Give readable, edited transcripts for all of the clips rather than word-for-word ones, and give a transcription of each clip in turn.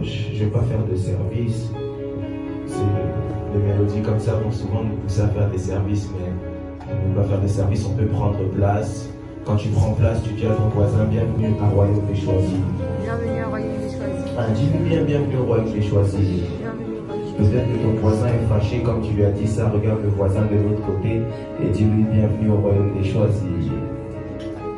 Je vais pas faire de service. Les mélodies comme ça vont souvent nous pousser à faire des services, mais on ne peut pas faire de service, on peut prendre place. Quand tu prends place, tu dis à ton voisin, bienvenue au royaume des choisis. Bienvenue au royaume des choisis. Dis-lui bien, bienvenue au royaume des choisis. Peut-être que ton voisin est fâché, comme tu lui as dit ça, regarde le voisin de l'autre côté et dis-lui, bienvenue au royaume des choisis.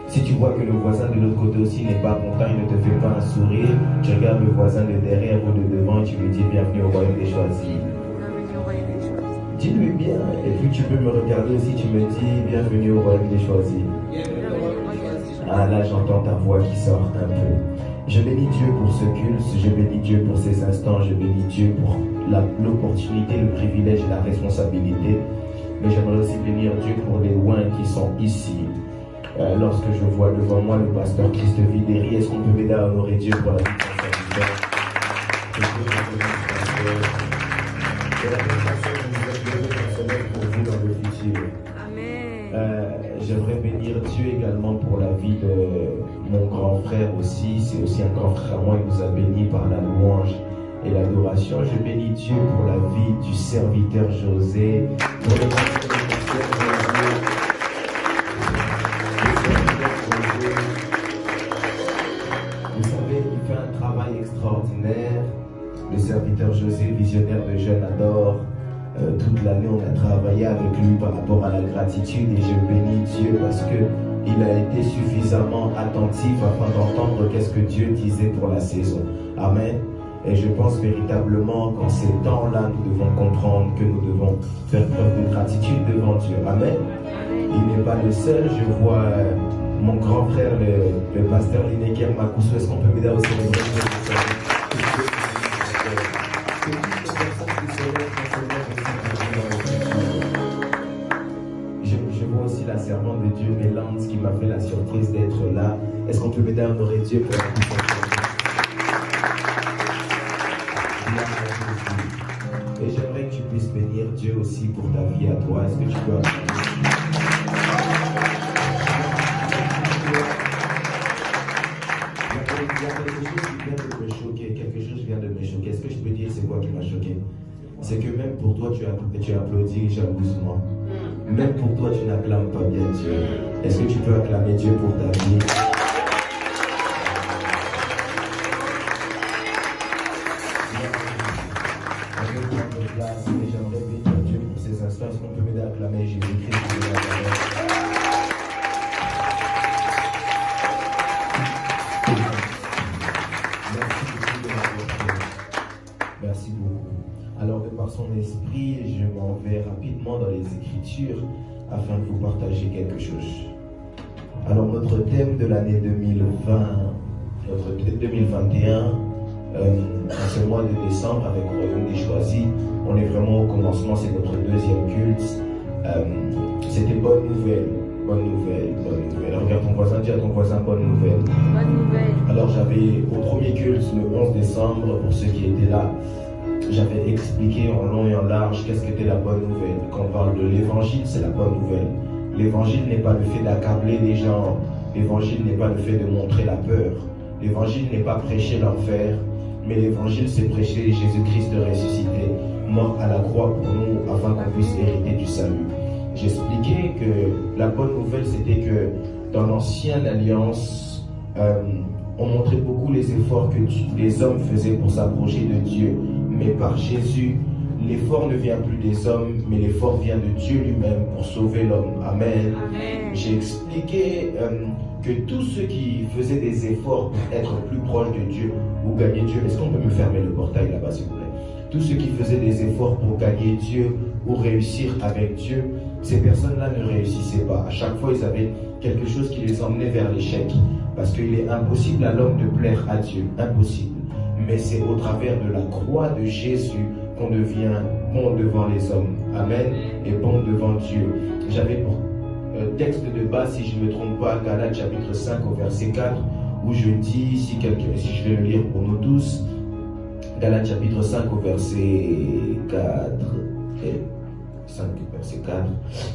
Si tu vois que le voisin de l'autre côté aussi n'est pas content, il ne te fait pas un sourire, tu regardes le voisin de derrière ou de devant et tu lui dis bienvenue au royaume des choisis. Bienvenue au royaume des choisis. Dis-lui bien, et puis tu peux me regarder aussi, tu me dis bienvenue au royaume des choisis. Ah là j'entends ta voix qui sort un peu. Je bénis Dieu pour ce culte, je bénis Dieu pour ces instants, je bénis Dieu pour l'opportunité, le privilège et la responsabilité. Mais j'aimerais aussi bénir Dieu pour les oins qui sont ici. Lorsque je vois devant moi le pasteur Christ Vidéry, est-ce qu'on peut m'aider à honorer Dieu pour la vie de son serviteur? Et la bénédiction nous est pour vous dans le futur. Amen. J'aimerais bénir Dieu également pour la vie de mon grand frère aussi. C'est aussi un grand frère à moi, il nous a bénis par la louange et l'adoration. Je bénis Dieu pour la vie du serviteur José, pour le Vous savez, il fait un travail extraordinaire. Le serviteur José, visionnaire de Jeunes adore. Toute l'année, on a travaillé avec lui par rapport à la gratitude et je bénis Dieu parce qu'il a été suffisamment attentif afin d'entendre qu'est-ce que Dieu disait pour la saison. Amen. Et je pense véritablement qu'en ces temps-là, nous devons comprendre que nous devons faire preuve de gratitude devant Dieu. Amen. Il n'est pas le seul. Je vois mon grand frère, le pasteur Lineker Makoussou. Est-ce qu'on peut m'aider à célébrer Je vois aussi la servante de Dieu, Mélance, qui m'a fait la surprise d'être là. Est-ce qu'on peut m'aider à honorer Dieu pour la puissance? Et j'aimerais que tu puisses bénir Dieu aussi pour ta vie à toi. Est-ce que tu peux? Il y a quelque chose qui vient de me choquer. Quelque chose vient de me choquer. Est-ce que je peux dire c'est quoi qui m'a choqué? C'est que même pour toi, tu applaudis jalousement. Même pour toi, tu n'acclames pas bien Dieu. Est-ce que tu peux acclamer Dieu pour ta vie? Et j'aimerais bénir Dieu pour ces instants. Est-ce qu'on peut m'aider à acclamer Jésus-Christ? Merci beaucoup. Alors, de par son esprit, je m'en vais rapidement dans les Écritures afin de vous partager quelque chose. Alors, notre thème de l'année 2020, notre thème 2021, en ce mois de décembre, avec le Royaume des Choisis, on est vraiment au commencement, c'est notre deuxième culte. C'était bonne nouvelle, bonne nouvelle, bonne nouvelle. Regarde ton voisin, dis à ton voisin bonne nouvelle. Bonne nouvelle. Alors j'avais au premier culte, le 11 décembre, pour ceux qui étaient là, j'avais expliqué en long et en large qu'est-ce qu'était la bonne nouvelle. Quand on parle de l'évangile, c'est la bonne nouvelle. L'évangile n'est pas le fait d'accabler les gens, l'évangile n'est pas le fait de montrer la peur, l'évangile n'est pas prêcher l'enfer, mais l'évangile c'est prêcher Jésus-Christ ressuscité, mort à la croix pour nous afin qu'on puisse hériter du salut. J'expliquais que la bonne nouvelle c'était que dans l'ancienne alliance, on montrait beaucoup les efforts que les hommes faisaient pour s'approcher de Dieu, mais par Jésus, l'effort ne vient plus des hommes, mais l'effort vient de Dieu lui-même pour sauver l'homme. Amen. Amen. J'ai expliqué que tous ceux qui faisaient des efforts pour être plus proches de Dieu ou gagner Dieu, est-ce qu'on peut me fermer le portail là-bas s'il vous plaît? Tous ceux qui faisaient des efforts pour gagner Dieu ou réussir avec Dieu, ces personnes-là ne réussissaient pas. À chaque fois, ils avaient quelque chose qui les emmenait vers l'échec. Parce qu'il est impossible à l'homme de plaire à Dieu. Impossible. Mais c'est au travers de la croix de Jésus qu'on devient bon devant les hommes. Amen. Et bon devant Dieu. J'avais pour texte de base, si je ne me trompe pas, Galates chapitre 5 au verset 4, où je dis, si je vais le lire pour nous tous, Galates chapitre 5 au verset 4, et 5 verset 4,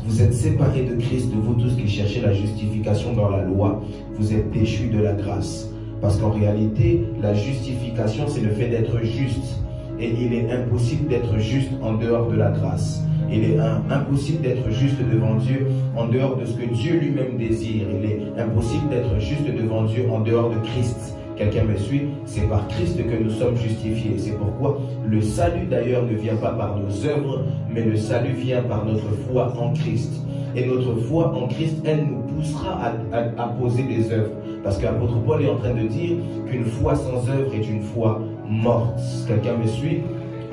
vous êtes séparés de Christ, vous tous qui cherchez la justification dans la loi, vous êtes déchus de la grâce. Parce qu'en réalité, la justification, c'est le fait d'être juste. Et il est impossible d'être juste en dehors de la grâce. Il est impossible d'être juste devant Dieu en dehors de ce que Dieu lui-même désire. Il est impossible d'être juste devant Dieu en dehors de Christ. Quelqu'un me suit? C'est par Christ que nous sommes justifiés. C'est pourquoi le salut d'ailleurs ne vient pas par nos œuvres, mais le salut vient par notre foi en Christ. Et notre foi en Christ, elle nous poussera à poser des œuvres. Parce qu'apôtre Paul est en train de dire qu'une foi sans œuvre est une foi morte. Quelqu'un me suit?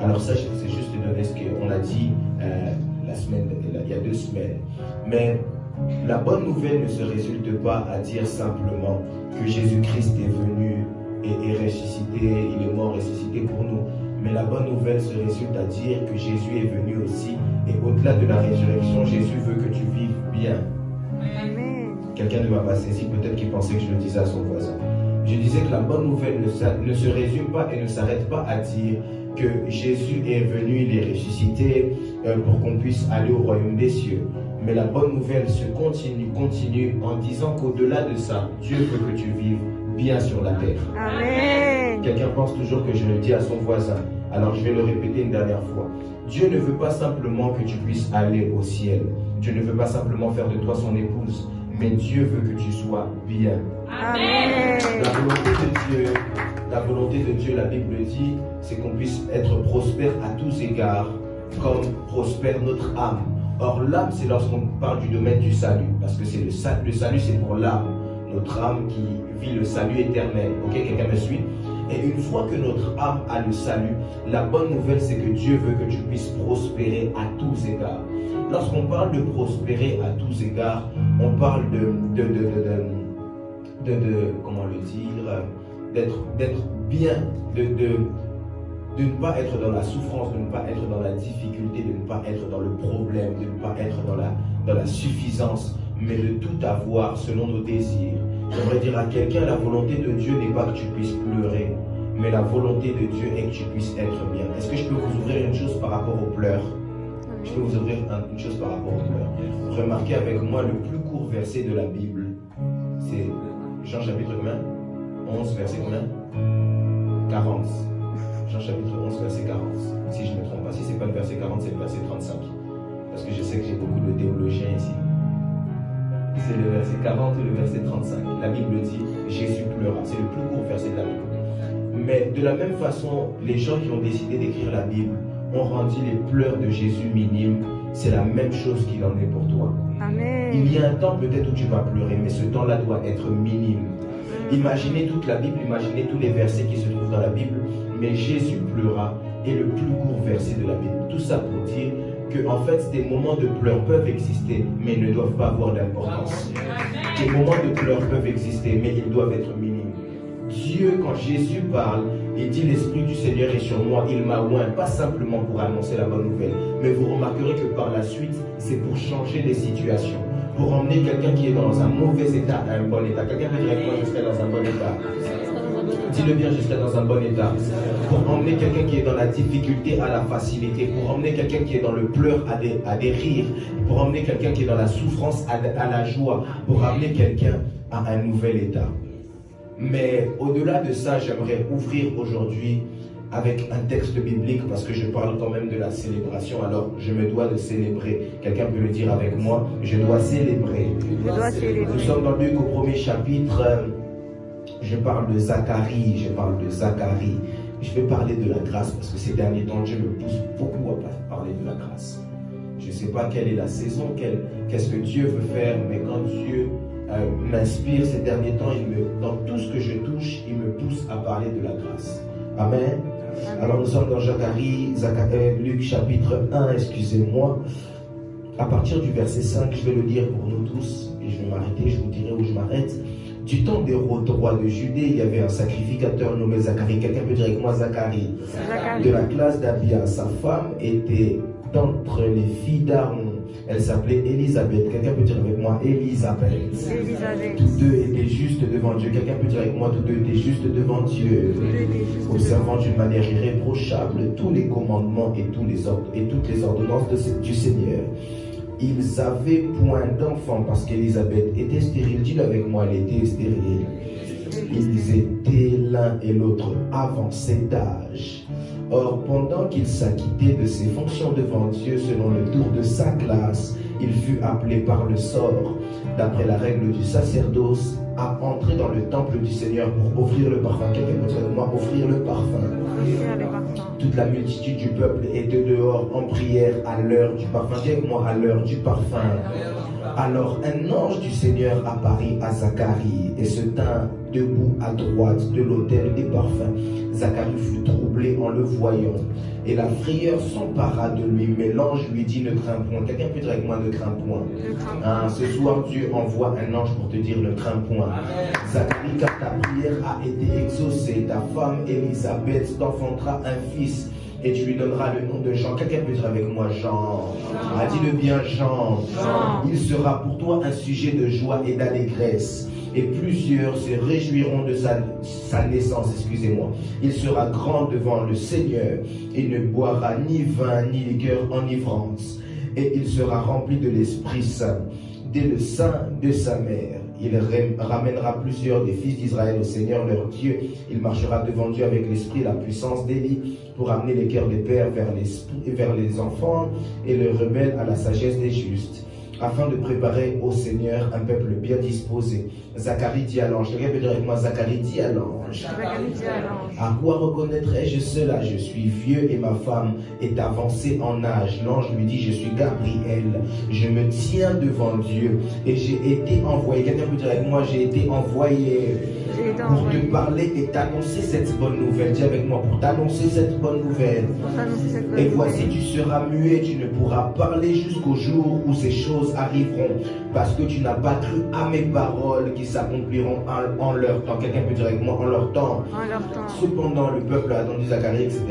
Alors ça, c'est juste donner ce qu'on a dit il y a 2 semaines. Mais la bonne nouvelle ne se résulte pas à dire simplement que Jésus-Christ est venu et est ressuscité, il est mort ressuscité pour nous. Mais la bonne nouvelle se résulte à dire que Jésus est venu aussi. Et au-delà de la résurrection, Jésus veut que tu vives bien. Amen. Quelqu'un ne m'a pas saisi, peut-être qu'il pensait que je le disais à son voisin. Je disais que la bonne nouvelle ne se résume pas et ne s'arrête pas à dire que Jésus est venu, il est ressuscité pour qu'on puisse aller au royaume des cieux. Mais la bonne nouvelle se continue en disant qu'au-delà de ça, Dieu veut que tu vives bien sur la terre. Amen. Quelqu'un pense toujours que je le dis à son voisin. Alors je vais le répéter une dernière fois. Dieu ne veut pas simplement que tu puisses aller au ciel. Dieu ne veut pas simplement faire de toi son épouse. Mais Dieu veut que tu sois bien. Amen. La volonté de Dieu, la Bible dit, c'est qu'on puisse être prospère à tous égards, comme prospère notre âme. Or, l'âme, c'est lorsqu'on parle du domaine du salut, parce que c'est le salut, c'est pour l'âme, notre âme qui vit le salut éternel. Ok, quelqu'un me suit? Et une fois que notre âme a le salut, la bonne nouvelle, c'est que Dieu veut que tu puisses prospérer à tous égards. Lorsqu'on parle de prospérer à tous égards, on parle comment le dire, d'être bien, de ne pas être dans la souffrance, de ne pas être dans la difficulté, de ne pas être dans le problème, de ne pas être dans la suffisance, mais de tout avoir selon nos désirs. J'aimerais dire à quelqu'un, la volonté de Dieu n'est pas que tu puisses pleurer, mais la volonté de Dieu est que tu puisses être bien. Est-ce que je peux vous ouvrir une chose par rapport aux pleurs? Je peux vous ouvrir une chose par rapport aux pleurs. Remarquez avec moi le plus court verset de la Bible. C'est Jean chapitre combien? 11 verset combien? 40. Jean chapitre 11 verset 40. Si je ne me trompe pas. Si ce n'est pas le verset 40, c'est le verset 35. Parce que je sais que j'ai beaucoup de théologiens ici. C'est le verset 40 ou le verset 35. La Bible dit Jésus pleura. C'est le plus court verset de la Bible. Mais de la même façon, les gens qui ont décidé d'écrire la Bible ont rendu les pleurs de Jésus minimes. C'est la même chose qu'il en est pour toi. Amen. Il y a un temps peut-être où tu vas pleurer, mais ce temps-là doit être minime. Imaginez toute la Bible, imaginez tous les versets qui se trouvent dans la Bible, mais Jésus pleura est le plus court verset de la Bible. Tout ça pour dire que en fait, des moments de pleurs peuvent exister, mais ils ne doivent pas avoir d'importance. Des moments de pleurs peuvent exister, mais ils doivent être minimes. Dieu, quand Jésus parle, il dit l'Esprit du Seigneur est sur moi, il m'a oint, pas simplement pour annoncer la bonne nouvelle, mais vous remarquerez que par la suite, c'est pour changer les situations, pour emmener quelqu'un qui est dans un mauvais état à un bon état. Quelqu'un peut dire avec moi, je serai dans un bon état. Dis-le bien, je serai dans un bon état. Pour emmener quelqu'un qui est dans la difficulté à la facilité, pour emmener quelqu'un qui est dans le pleur à des rires, pour emmener quelqu'un qui est dans la souffrance à la joie, pour amener quelqu'un à un nouvel état. Mais au-delà de ça, j'aimerais ouvrir aujourd'hui avec un texte biblique parce que je parle quand même de la célébration. Alors, je me dois de célébrer. Quelqu'un peut le dire avec moi. Je dois célébrer. Je dois célébrer. Nous sommes dans Luc au premier chapitre. Je parle de Zacharie. Je vais parler de la grâce parce que ces derniers temps, Dieu me pousse beaucoup à parler de la grâce. Je ne sais pas quelle est la saison, qu'est-ce que Dieu veut faire, mais quand Dieu m'inspire ces derniers temps, dans tout ce que je touche, il me pousse à parler de la grâce. Amen. Alors nous sommes dans Luc chapitre 1, excusez-moi. À partir du verset 5, je vais le lire pour nous tous, et je vais m'arrêter, je vous dirai où je m'arrête. Du temps d'Hérode, roi de Judée, il y avait un sacrificateur nommé Zacharie. Quelqu'un peut dire avec moi Zacharie. De la classe d'Abia. Sa femme était d'entre les filles d'Aaron. Elle s'appelait Élisabeth. Quelqu'un peut dire avec moi Élisabeth. Tous deux étaient justes devant Dieu. Quelqu'un peut dire avec moi tous deux étaient justes devant Dieu. Observant d'une manière irréprochable tous les commandements et toutes les ordonnances du Seigneur. Ils avaient point d'enfants parce qu'Élisabeth était stérile. Dis-le avec moi, elle était stérile. Ils étaient l'un et l'autre avancés d'âge. Or, pendant qu'il s'acquittait de ses fonctions devant Dieu selon le tour de sa classe, il fut appelé par le sort, d'après la règle du sacerdoce, à entrer dans le temple du Seigneur pour offrir le parfum. Quelqu'un peut dire avec moi, offrir le parfum. Toute la multitude du peuple était dehors en prière à l'heure du parfum. Dis avec moi, à l'heure du parfum. Alors un ange du Seigneur apparut à Zacharie et se tint debout à droite de l'autel des parfums. Zacharie fut troublé en le voyant et la frayeur s'empara de lui. Mais l'ange lui dit, ne crains point. Quelqu'un peut dire avec moi, ne crains point. Ce soir, Dieu envoie un ange pour te dire, ne crains point. Zacharie, car ta prière a été exaucée. Ta femme Élisabeth t'enfantera un fils. Et tu lui donneras le nom de Jean. Quelqu'un peut dire avec moi Jean. Dis-le bien Jean. Il sera pour toi un sujet de joie et d'allégresse. Et plusieurs se réjouiront de sa naissance, excusez-moi. Il sera grand devant le Seigneur. Il ne boira ni vin ni liqueur enivrante. Et il sera rempli de l'Esprit Saint, dès le sein de sa mère. Il ramènera plusieurs des fils d'Israël au Seigneur leur Dieu. Il marchera devant Dieu avec l'esprit et la puissance d'Élie pour amener les cœurs des pères vers les enfants et les rebelles à la sagesse des justes, afin de préparer au Seigneur un peuple bien disposé. Zacharie dit à l'ange. Quelqu'un peut dire avec moi, Zacharie dit à l'ange. À quoi reconnaîtrai-je cela? Je suis vieux et ma femme est avancée en âge. L'ange lui dit, je suis Gabriel. Je me tiens devant Dieu et j'ai été envoyé. Quelqu'un peut dire avec moi, j'ai été envoyé pour te parler et t'annoncer cette bonne nouvelle. Dis avec moi, pour t'annoncer cette bonne nouvelle. Et voici, tu seras muet, tu ne pourras parler jusqu'au jour où ces choses arriveront, parce que tu n'as pas cru à mes paroles qui s'accompliront en leur temps. Quelqu'un peut dire avec moi, en leur temps. Cependant, le peuple a attendu Zacharie, etc.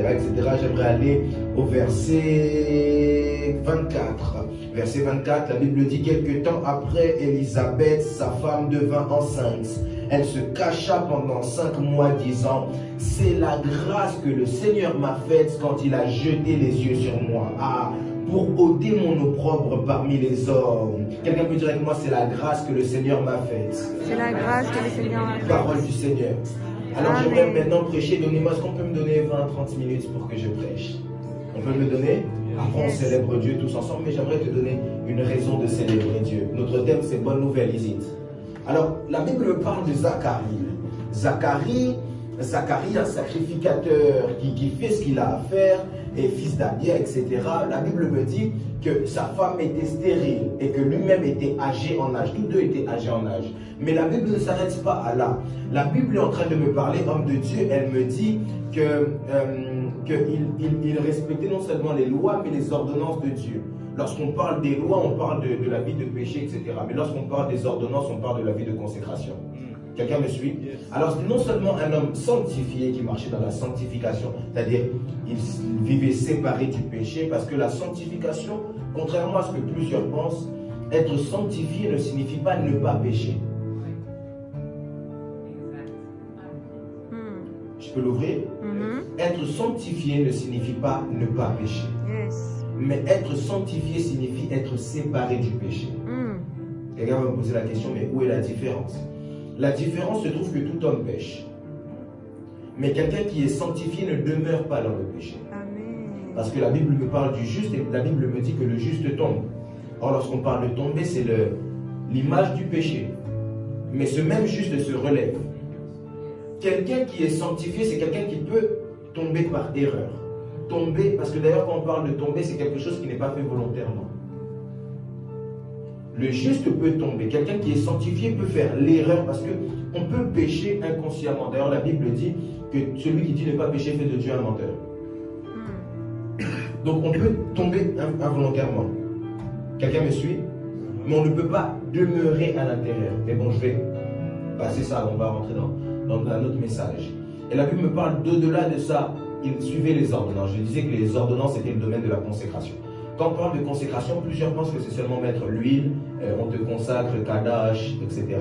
J'aimerais aller au verset 24. Verset 24, la Bible dit, quelque temps après, Élisabeth, sa femme, devint enceinte. Elle se cacha pendant 5 mois, disant, c'est la grâce que le Seigneur m'a faite quand il a jeté les yeux sur moi. Pour ôter mon opprobre parmi les hommes. Quelqu'un peut dire avec moi, c'est la grâce que le Seigneur m'a faite. C'est la grâce que le Seigneur m'a faite. Parole du Seigneur. Alors j'aimerais maintenant prêcher. Donnez-moi, est-ce qu'on peut me donner 20-30 minutes pour que je prêche? On peut me donner? Après on célèbre Dieu tous ensemble, mais j'aimerais te donner une raison de célébrer Dieu. Notre thème c'est bonne nouvelle, Isit. Alors la Bible me parle de Zacharie. Zacharie, un sacrificateur qui fait ce qu'il a à faire, et fils d'Abia, etc. La Bible me dit que sa femme était stérile et que lui-même était âgé en âge. Tous deux étaient âgés en âge. Mais la Bible ne s'arrête pas à là. La Bible est en train de me parler, homme de Dieu. Elle me dit que qu'il respectait non seulement les lois, mais les ordonnances de Dieu. Lorsqu'on parle des lois, on parle de la vie de péché, etc. Mais lorsqu'on parle des ordonnances, on parle de la vie de consécration. Quelqu'un me suit? Alors c'était non seulement un homme sanctifié qui marchait dans la sanctification, c'est-à-dire il vivait séparé du péché, parce que la sanctification, contrairement à ce que plusieurs pensent, être sanctifié ne signifie pas ne pas pécher. Je peux l'ouvrir? Être sanctifié ne signifie pas ne pas pécher. Mais être sanctifié signifie être séparé du péché. Quelqu'un va me poser la question, mais où est la différence? La différence se trouve que tout homme pêche. Mais quelqu'un qui est sanctifié ne demeure pas dans le péché. Amen. Parce que la Bible me parle du juste et la Bible me dit que le juste tombe. Or, lorsqu'on parle de tomber, c'est l'image du péché. Mais ce même juste se relève. Quelqu'un qui est sanctifié, c'est quelqu'un qui peut tomber par erreur. Tomber, parce que d'ailleurs quand on parle de tomber, c'est quelque chose qui n'est pas fait volontairement. Le juste peut tomber. Quelqu'un qui est sanctifié peut faire l'erreur parce qu'on peut pécher inconsciemment. D'ailleurs la Bible dit que celui qui dit ne pas pécher fait de Dieu un menteur. Donc on peut tomber involontairement. Quelqu'un me suit? Mais on ne peut pas demeurer à l'intérieur. Mais bon, je vais passer ça, on va rentrer dans un autre message. Et la Bible me parle d'au-delà de ça. Il suivait les ordonnances. Je disais que les ordonnances étaient le domaine de la consécration. Quand on parle de consécration, plusieurs pensent que c'est seulement mettre l'huile, on te consacre, Kadash, etc.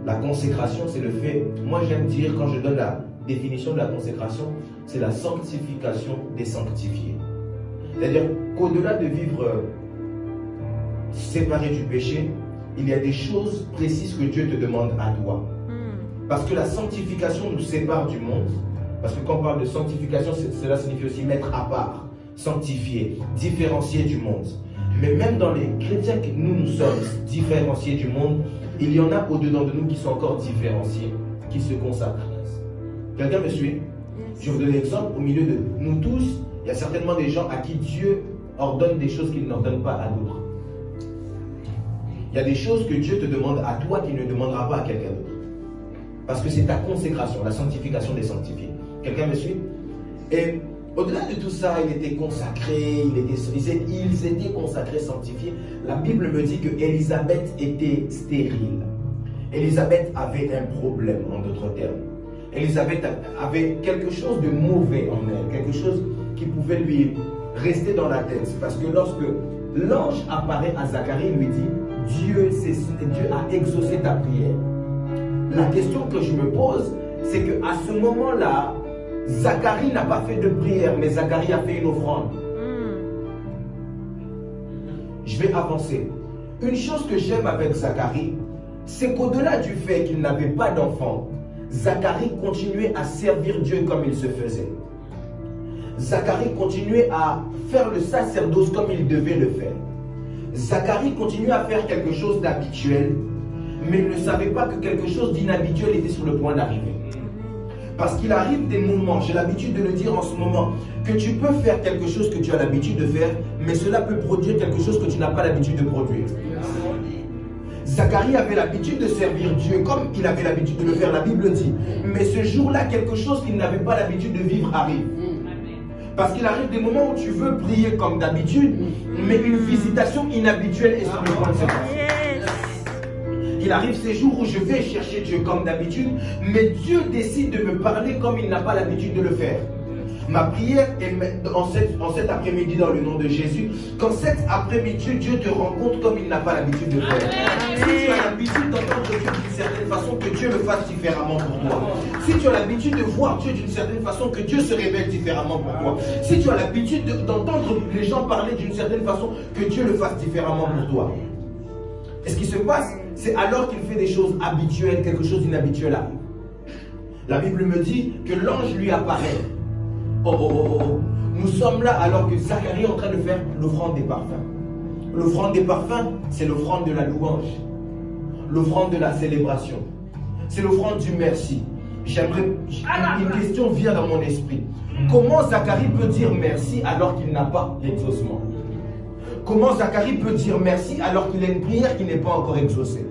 La consécration, c'est le fait, moi j'aime dire, quand je donne la définition de la consécration, c'est la sanctification des sanctifiés. C'est-à-dire qu'au-delà de vivre séparé du péché, il y a des choses précises que Dieu te demande à toi. Parce que la sanctification nous sépare du monde. Parce que quand on parle de sanctification, cela signifie aussi mettre à part, sanctifier, différencier du monde. Mais même dans les chrétiens que nous sommes différenciés du monde, il y en a au-dedans de nous qui sont encore différenciés, qui se consacrent. Quelqu'un me suit? Je vais vous donner un exemple. Au milieu de nous tous, il y a certainement des gens à qui Dieu ordonne des choses qu'il n'ordonne pas à d'autres. Il y a des choses que Dieu te demande à toi qu'il ne demandera pas à quelqu'un d'autre. Parce que c'est ta consécration, la sanctification des sanctifiés. Quelqu'un me suit? Et au-delà de tout ça, il était consacré, ils étaient consacrés, sanctifiés. La Bible me dit que Élisabeth était stérile. Élisabeth avait un problème, en d'autres termes. Élisabeth avait quelque chose de mauvais en elle, quelque chose qui pouvait lui rester dans la tête. Parce que lorsque l'ange apparaît à Zacharie, il lui dit, Dieu a exaucé ta prière. La question que je me pose, c'est qu'à ce moment-là, Zacharie n'a pas fait de prière, mais Zacharie a fait une offrande. Je vais avancer. Une chose que j'aime avec Zacharie, c'est qu'au-delà du fait qu'il n'avait pas d'enfant, Zacharie continuait à servir Dieu comme il se faisait. Zacharie continuait à faire le sacerdoce comme il devait le faire. Zacharie continuait à faire quelque chose d'habituel, mais il ne savait pas que quelque chose d'inhabituel était sur le point d'arriver. Parce qu'il arrive des moments, j'ai l'habitude de le dire en ce moment, que tu peux faire quelque chose que tu as l'habitude de faire, mais cela peut produire quelque chose que tu n'as pas l'habitude de produire. Zacharie avait l'habitude de servir Dieu comme il avait l'habitude de le faire, la Bible dit. Mais ce jour-là, quelque chose qu'il n'avait pas l'habitude de vivre arrive. Parce qu'il arrive des moments où tu veux prier comme d'habitude, mais une visitation inhabituelle est sur le point de se passer. Il arrive ces jours où je vais chercher Dieu comme d'habitude, mais Dieu décide de me parler comme il n'a pas l'habitude de le faire. Ma prière est en cet après-midi dans le nom de Jésus, qu'en cet après-midi, Dieu te rencontre comme il n'a pas l'habitude de faire. Si tu as l'habitude d'entendre Dieu d'une certaine façon, que Dieu le fasse différemment pour toi. Si tu as l'habitude de voir Dieu d'une certaine façon, que Dieu se révèle différemment pour toi. Si tu as l'habitude d'entendre les gens parler d'une certaine façon, que Dieu le fasse différemment pour toi. Et ce qui se passe, c'est alors qu'il fait des choses habituelles, quelque chose d'inhabituel arrive. La Bible me dit que l'ange lui apparaît. Nous sommes là alors que Zacharie est en train de faire l'offrande des parfums. L'offrande des parfums, c'est l'offrande de la louange. L'offrande de la célébration. C'est l'offrande du merci. Une question vient dans mon esprit. Comment Zacharie peut dire merci alors qu'il n'a pas l'exaucement? Comment Zacharie peut dire merci alors qu'il a une prière qui n'est pas encore exaucée?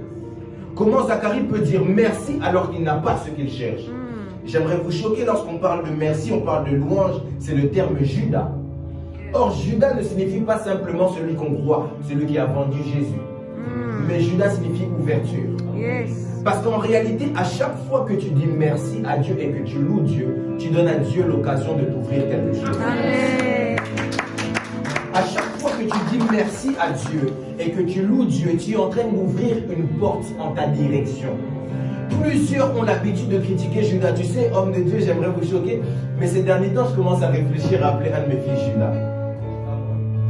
Comment Zacharie peut dire merci alors qu'il n'a pas ce qu'il cherche? j'aimerais vous choquer, lorsqu'on parle de merci, on parle de louange, c'est le terme Judas. Or, Judas ne signifie pas simplement celui qu'on croit, celui qui a vendu Jésus. Mais Judas signifie ouverture. Yes. Parce qu'en réalité, à chaque fois que tu dis merci à Dieu et que tu loues Dieu, tu donnes à Dieu l'occasion de t'ouvrir quelque chose. Amen. À chaque fois que tu dis merci à Dieu et que tu loues Dieu, tu es en train d'ouvrir une porte en ta direction. Plusieurs ont l'habitude de critiquer Judas. Tu sais, homme de Dieu, j'aimerais vous choquer, mais ces derniers temps, je commence à réfléchir à appeler un de mes fils Judas.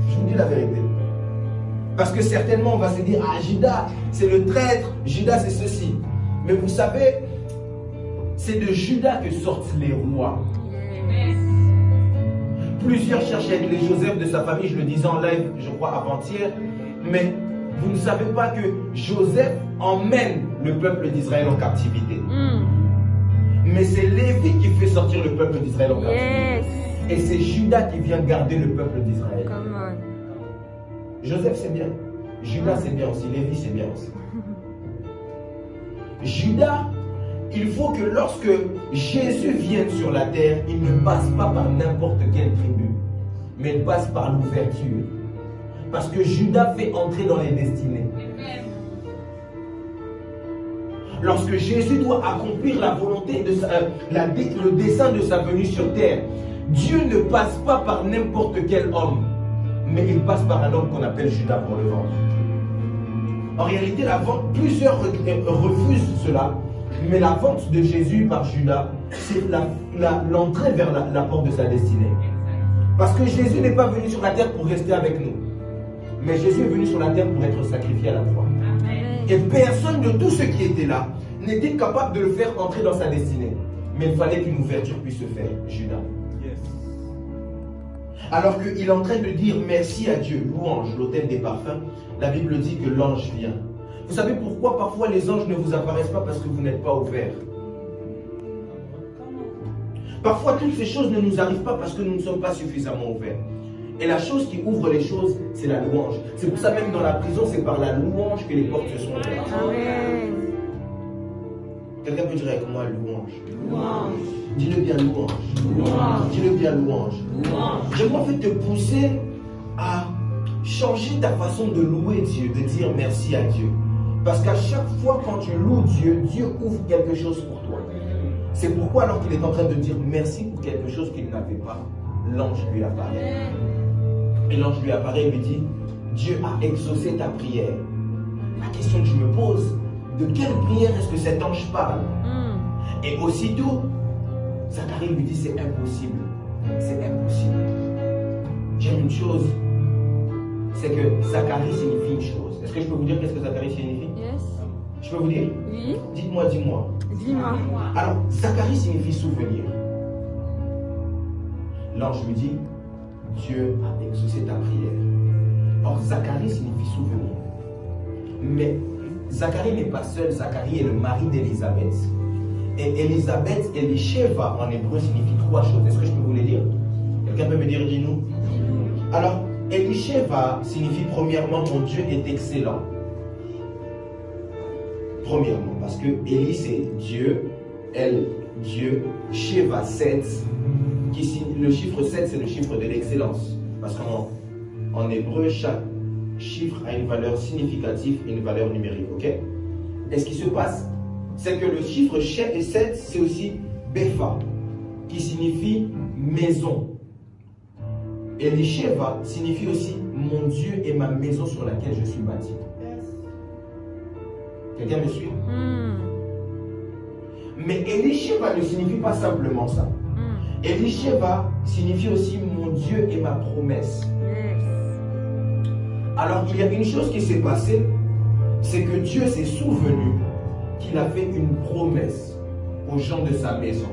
Je vous dis la vérité. Parce que certainement, on va se dire, ah, Judas, c'est le traître, Judas, c'est ceci. Mais vous savez, c'est de Judas que sortent les rois. Plusieurs cherchent à être les Joseph de sa famille, je le disais en live, je crois, avant-hier. Mais vous ne savez pas que Joseph emmène le peuple d'Israël en captivité. Mais c'est Lévi qui fait sortir le peuple d'Israël en captivité. Et c'est Judas qui vient garder le peuple d'Israël. Joseph, c'est bien. Judas, c'est bien aussi. Lévi, c'est bien aussi. Judas, il faut que lorsque Jésus vienne sur la terre, il ne passe pas par n'importe quelle tribu, mais il passe par l'ouverture. Parce que Judas fait entrer dans les destinées. Lorsque Jésus doit accomplir la volonté de le dessein de sa venue sur terre, Dieu ne passe pas par n'importe quel homme, mais il passe par un homme qu'on appelle Judas pour le vendre. En réalité, la vente, plusieurs refusent cela, mais la vente de Jésus par Judas, c'est l'entrée vers la porte de sa destinée. Parce que Jésus n'est pas venu sur la terre pour rester avec nous, mais Jésus est venu sur la terre pour être sacrifié à la croix. Et personne de tous ceux qui étaient là n'était capable de le faire entrer dans sa destinée. Mais il fallait qu'une ouverture puisse se faire, Judas. Alors qu'il est en train de dire merci à Dieu, louange, l'autel des parfums, la Bible dit que l'ange vient. Vous savez pourquoi parfois les anges ne vous apparaissent pas? Parce que vous n'êtes pas ouverts. Parfois toutes ces choses ne nous arrivent pas parce que nous ne sommes pas suffisamment ouverts. Et la chose qui ouvre les choses, c'est la louange. C'est pour ça même dans la prison, c'est par la louange que les portes se sont ouvertes. Amen. Quelqu'un peut dire avec moi louange. Louange. Dis-le bien louange. Louange. Dis-le bien louange. Louange. J'aimerais en fait te pousser à changer ta façon de louer Dieu, de dire merci à Dieu. Parce qu'à chaque fois quand tu loues Dieu, Dieu ouvre quelque chose pour toi. C'est pourquoi alors qu'il est en train de dire merci pour quelque chose qu'il n'avait pas, l'ange lui apparaît. Et l'ange lui apparaît et lui dit, Dieu a exaucé ta prière. La question que je me pose, de quelle prière est-ce que cet ange parle? Et aussitôt, Zacharie lui dit, c'est impossible. C'est impossible. J'aime une chose, c'est que Zacharie signifie une chose. Est-ce que je peux vous dire qu'est-ce que Zacharie signifie? Yes. Je peux vous dire? Oui. Dites-moi, dis-moi. Dis-moi. Alors, Zacharie signifie souvenir. L'ange lui dit, Dieu a exaucé ta prière. Or, Zacharie signifie souvenir. Mais Zacharie n'est pas seul, Zacharie est le mari d'Élisabeth. Et Élisabeth, Elisheva en hébreu signifie trois choses. Est-ce que je peux vous les dire? Quelqu'un peut me dire, dis-nous? Alors, Elisheva signifie premièrement, mon Dieu est excellent. Premièrement, parce que Élie c'est Dieu, elle, Dieu, Sheva 7, le chiffre 7 c'est le chiffre de l'excellence. Parce qu'en hébreu, chaque chiffre a une valeur significative et une valeur numérique, ok? Et ce qui se passe, c'est que le chiffre 7 c'est aussi Befa, qui signifie maison. Et Elisheva signifie aussi mon Dieu et ma maison sur laquelle je suis bâti. Quelqu'un me suit? Mais Elisheva ne signifie pas simplement ça. Elisheva signifie aussi mon Dieu et ma promesse. Alors il y a une chose qui s'est passée, c'est que Dieu s'est souvenu qu'il a fait une promesse aux gens de sa maison.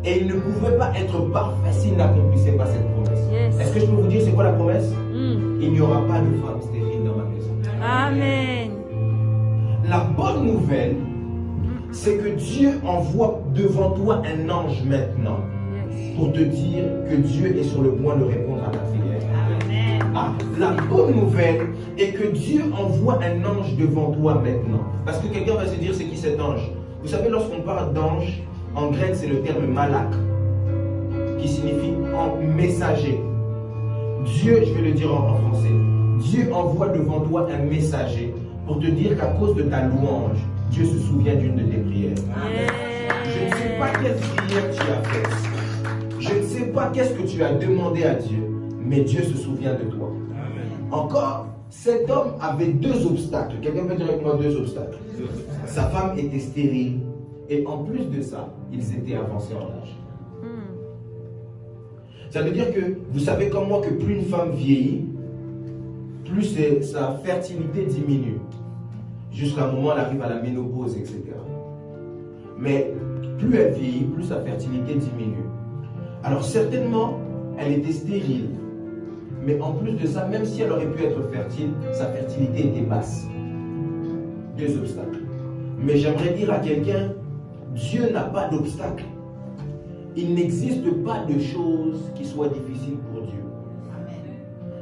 Et il ne pouvait pas être parfait s'il n'accomplissait pas cette promesse. Est-ce que je peux vous dire c'est quoi la promesse? Il n'y aura pas de femme stérile dans ma maison. Amen. La bonne nouvelle, c'est que Dieu envoie devant toi un ange maintenant pour te dire que Dieu est sur le point de répondre à ta prière. Ah, la bonne nouvelle est que Dieu envoie un ange devant toi maintenant. Parce que quelqu'un va se dire, c'est qui cet ange? Vous savez, lorsqu'on parle d'ange, En grec, c'est le terme malak, qui signifie en messager. Dieu, je vais le dire en français, Dieu envoie devant toi un messager pour te dire qu'à cause de ta louange, Dieu se souvient d'une de tes prières. Je ne sais pas quelle prière tu as faite. Je ne sais pas qu'est-ce que tu as demandé à Dieu, mais Dieu se souvient de toi. Encore, cet homme avait deux obstacles. Quelqu'un peut dire avec moi deux obstacles. Sa femme était stérile et en plus de ça, ils étaient avancés en âge. Ça veut dire que, vous savez comme moi que plus une femme vieillit, plus sa fertilité diminue. Jusqu'à un moment, elle arrive à la ménopause, etc. Mais plus elle vieillit, plus sa fertilité diminue. Alors certainement, elle était stérile. Mais en plus de ça, même si elle aurait pu être fertile, sa fertilité était basse. Deux obstacles. Mais j'aimerais dire à quelqu'un, Dieu n'a pas d'obstacle. Il n'existe pas de choses qui soient difficiles pour Dieu.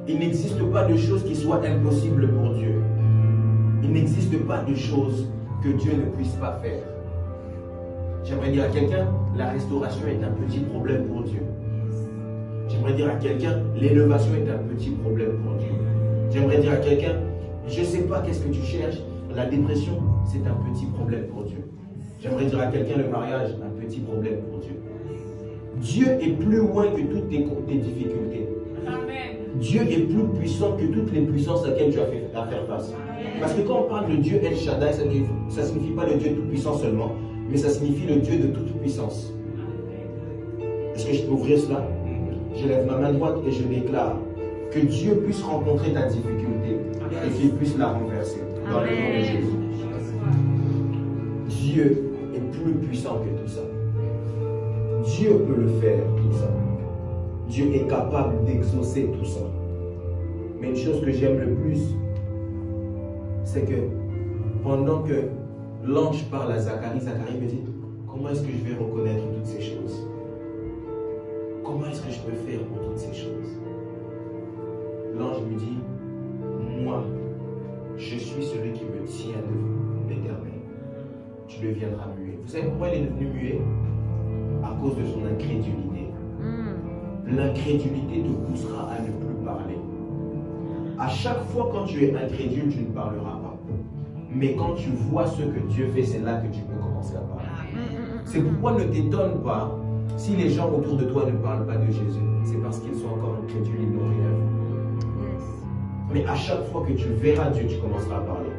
Il n'existe pas de choses qui soient impossibles pour Dieu. Il n'existe pas de choses que Dieu ne puisse pas faire. J'aimerais dire à quelqu'un, la restauration est un petit problème pour Dieu. J'aimerais dire à quelqu'un, l'élevation est un petit problème pour Dieu. J'aimerais dire à quelqu'un, je ne sais pas qu'est-ce que tu cherches, la dépression, c'est un petit problème pour Dieu. J'aimerais dire à quelqu'un, le mariage, un petit problème pour Dieu. Dieu est plus loin que toutes tes difficultés. Amen. Dieu est plus puissant que toutes les puissances auxquelles tu as fait à faire face. Parce que quand on parle de Dieu El Shaddai, ça ne signifie pas le Dieu tout-puissant seulement, mais ça signifie le Dieu de toute puissance. Est-ce que je peux ouvrir cela? Je lève ma main droite et je déclare que Dieu puisse rencontrer ta difficulté et qu'il puisse la renverser. Dans le nom de Jésus. Dieu est plus puissant que tout ça. Dieu peut le faire, tout ça. Dieu est capable d'exaucer tout ça. Mais une chose que j'aime le plus, c'est que pendant que l'ange parle à Zacharie, Zacharie me dit, comment est-ce que je vais reconnaître toutes ces choses? Comment est-ce que je peux faire pour toutes ces choses? L'ange me dit, moi, je suis celui qui me tient devant l'Éternel. Tu deviendras muet. Vous savez pourquoi il est devenu muet? À cause de son incrédulité. L'incrédulité te poussera à ne plus parler. À chaque fois quand tu es incrédule, tu ne parleras pas. Mais quand tu vois ce que Dieu fait, c'est là que tu peux commencer à parler. C'est pourquoi ne t'étonne pas si les gens autour de toi ne parlent pas de Jésus. C'est parce qu'ils sont encore incrédules, ils n'ont rien vu. Mais à chaque fois que tu verras Dieu, tu commenceras à parler.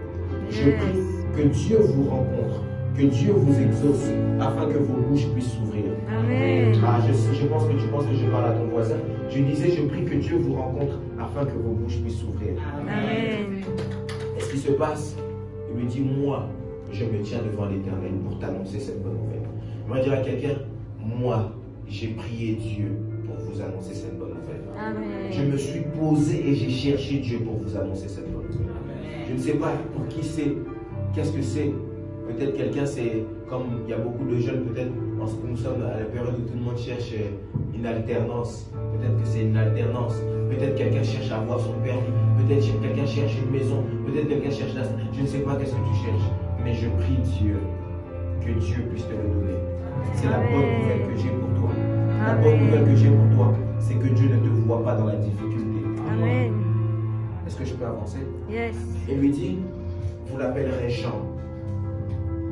Je prie que Dieu vous rencontre, que Dieu vous exauce, afin que vos bouches puissent s'ouvrir. Amen. Ah, je pense que tu penses que je parle à ton voisin. Je disais, je prie que Dieu vous rencontre, afin que vos bouches puissent s'ouvrir. Amen. Et ce qui se passe, il me dit, moi, je me tiens devant l'Éternel pour t'annoncer cette bonne nouvelle. Je vais dire à quelqu'un, moi, j'ai prié Dieu pour vous annoncer cette bonne nouvelle. Amen. Je me suis posé et j'ai cherché Dieu pour vous annoncer cette bonne nouvelle. Je ne sais pas pour qui c'est, qu'est-ce que c'est. Peut-être quelqu'un, c'est comme il y a beaucoup de jeunes, peut-être nous sommes à la période où tout le monde cherche une alternance. Peut-être que c'est une alternance. Peut-être quelqu'un cherche à avoir son permis. Peut-être quelqu'un cherche une maison. Peut-être quelqu'un cherche la... Je ne sais pas qu'est-ce que tu cherches. Mais je prie Dieu que Dieu puisse te le donner. C'est la bonne nouvelle que j'ai pour toi. La bonne nouvelle que j'ai pour toi, c'est que Dieu ne te voit pas dans la difficulté. Amen. Est-ce que je peux avancer? Yes. Il lui dit, vous l'appellerez Jean.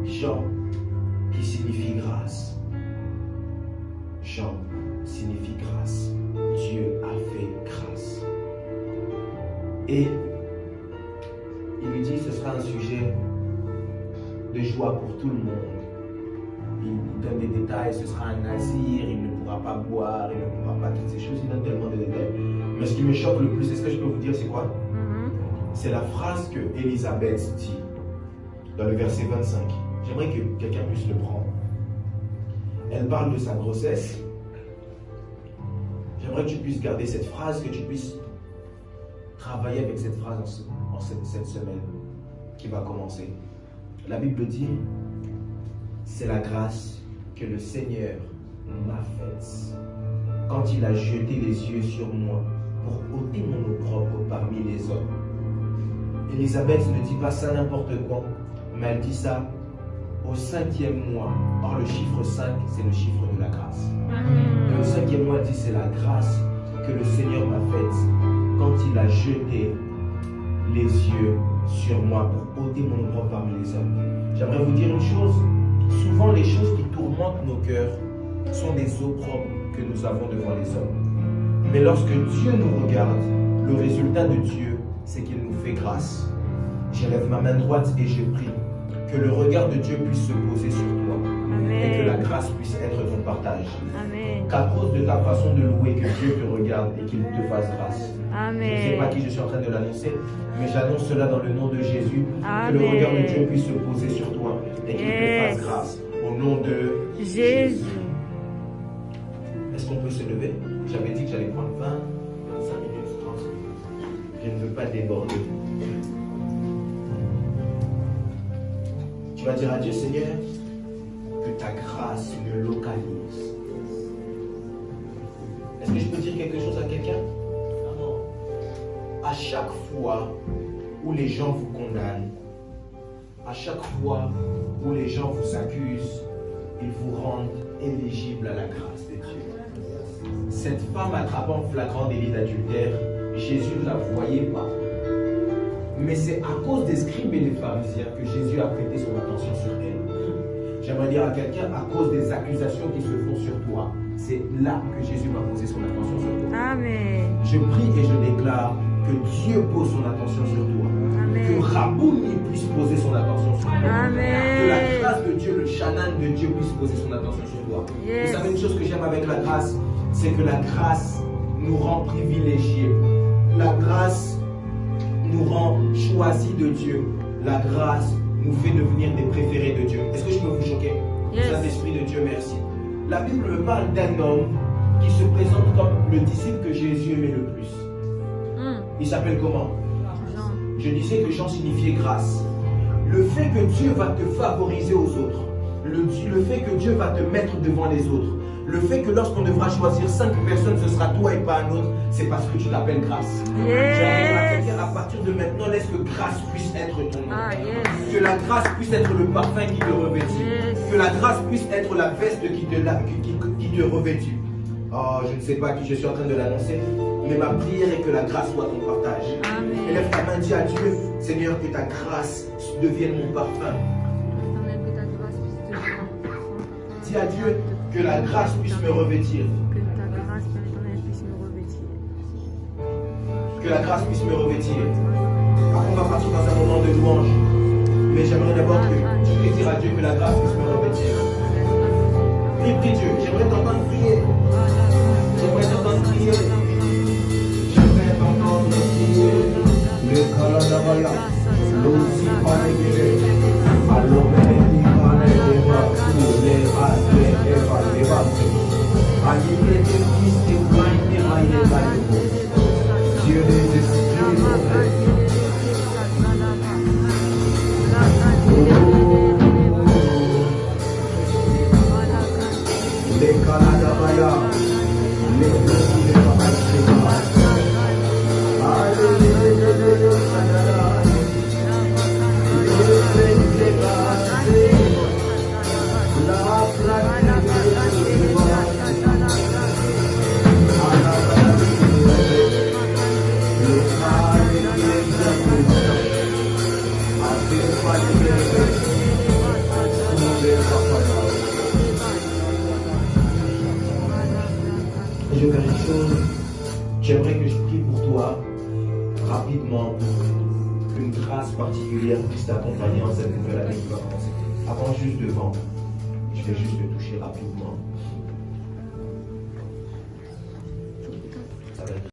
Jean, qui signifie grâce. Jean signifie grâce. Dieu a fait grâce. Et il lui dit, ce sera un sujet de joie pour tout le monde. Il donne des détails, ce sera un nazir, il ne pourra pas boire, il ne pourra pas toutes ces choses, il donne tellement de détails. Mais ce qui me choque le plus, c'est ce que je peux vous dire, c'est quoi? C'est la phrase que Élisabeth dit dans le verset 25. J'aimerais que quelqu'un puisse le prendre. Elle parle de sa grossesse. J'aimerais que tu puisses garder cette phrase, que tu puisses travailler avec cette phrase en cette semaine qui va commencer. La Bible dit, c'est la grâce que le Seigneur m'a faite quand il a jeté les yeux sur moi pour ôter mon opprobre parmi les hommes. Élisabeth ne dit pas ça n'importe quoi, mais elle dit ça au 5e mois. Or, le chiffre 5, c'est le chiffre de la grâce. Et au 5e mois, elle dit, c'est la grâce que le Seigneur m'a faite quand il a jeté les yeux sur moi pour ôter mon ombre parmi les hommes. J'aimerais vous dire une chose. Souvent, les choses qui tourmentent nos cœurs sont des opprobres que nous avons devant les hommes. Mais lorsque Dieu nous regarde, le résultat de Dieu, c'est qu'il nous fait grâce. J'élève ma main droite et je prie que le regard de Dieu puisse se poser sur toi. Amen. Et que la grâce puisse être ton partage. Amen. Qu'à cause de ta façon de louer, que Dieu te regarde et qu'il te fasse grâce. Amen. Je ne sais pas qui je suis en train de l'annoncer, mais j'annonce cela dans le nom de Jésus. Amen. Que le regard de Dieu puisse se poser sur toi et qu'il te fasse grâce. Au nom de Jésus. Est-ce qu'on peut se lever? J'avais dit que j'allais prendre 20, 25 minutes, 30. Je ne veux pas déborder. Tu vas dire à Dieu, Seigneur, que ta grâce me localise. Est-ce que je peux dire quelque chose à quelqu'un? À chaque fois où les gens vous condamnent, à chaque fois où les gens vous accusent, ils vous rendent éligibles à la grâce de Dieu. Cette femme attrapée en flagrant délit d'adultère, Jésus ne la voyait pas. Mais c'est à cause des scribes et des pharisiens que Jésus a prêté son attention sur elle. J'aimerais dire à quelqu'un, à cause des accusations qui se font sur toi, c'est là que Jésus m'a posé son attention sur toi. Amen. Je prie et je déclare que Dieu pose son attention sur toi. Amen. Que Rabouni puisse poser son attention sur toi. Amen. Que la grâce de Dieu, le chanan de Dieu puisse poser son attention sur toi. Yes. Vous savez une chose que j'aime avec la grâce, c'est que la grâce nous rend privilégiés. La grâce nous rend choisis de Dieu. La grâce nous fait devenir des préférés de Dieu. Est-ce que je peux vous choquer? Yes. Saint-Esprit de Dieu, merci. La Bible me parle d'un homme qui se présente comme le disciple que Jésus aimait le plus. Il s'appelle comment? Jean. Je disais que Jean signifiait grâce. Le fait que Dieu va te favoriser aux autres, le fait que Dieu va te mettre devant les autres, le fait que lorsqu'on devra choisir 5 personnes, ce sera toi et pas un autre, c'est parce que tu t'appelles grâce. Yes. À partir de maintenant, laisse que grâce puisse être ton nom. Ah, yes. Que la grâce puisse être le parfum qui te revêtit. Yes. Que la grâce puisse être la veste qui te revêtit. Oh, je ne sais pas qui je suis en train de l'annoncer, mais ma prière est que la grâce soit ton partage. Amen. Élève ta main, dis à Dieu, Seigneur, que ta grâce devienne mon parfum. Dis à Dieu que la grâce puisse me revêtir. Que ta grâce puisse me revêtir. Que la grâce puisse me revêtir. Après, on va partir dans un moment de louange. Mais j'aimerais d'abord que tu puisses dire à Dieu que la grâce puisse me revêtir. Prie Dieu, j'aimerais t'entendre prier. J'aimerais t'entendre prier. J'aimerais t'entendre prier. Le Kaladabaya, l'Osi Panegere, Alomeni Panegere, les Ade, Eva, Eva, Anime de Christ, Maïne, Maïne, Maïne, Dieu des esprits, les Kaladabaya, les Osi, les Panegere, je vais faire une chose. J'aimerais que je prie pour toi rapidement pour qu'une grâce particulière puisse t'accompagner en cette nouvelle année qui va commencer. Avant juste devant, je vais juste te toucher rapidement. Ça va être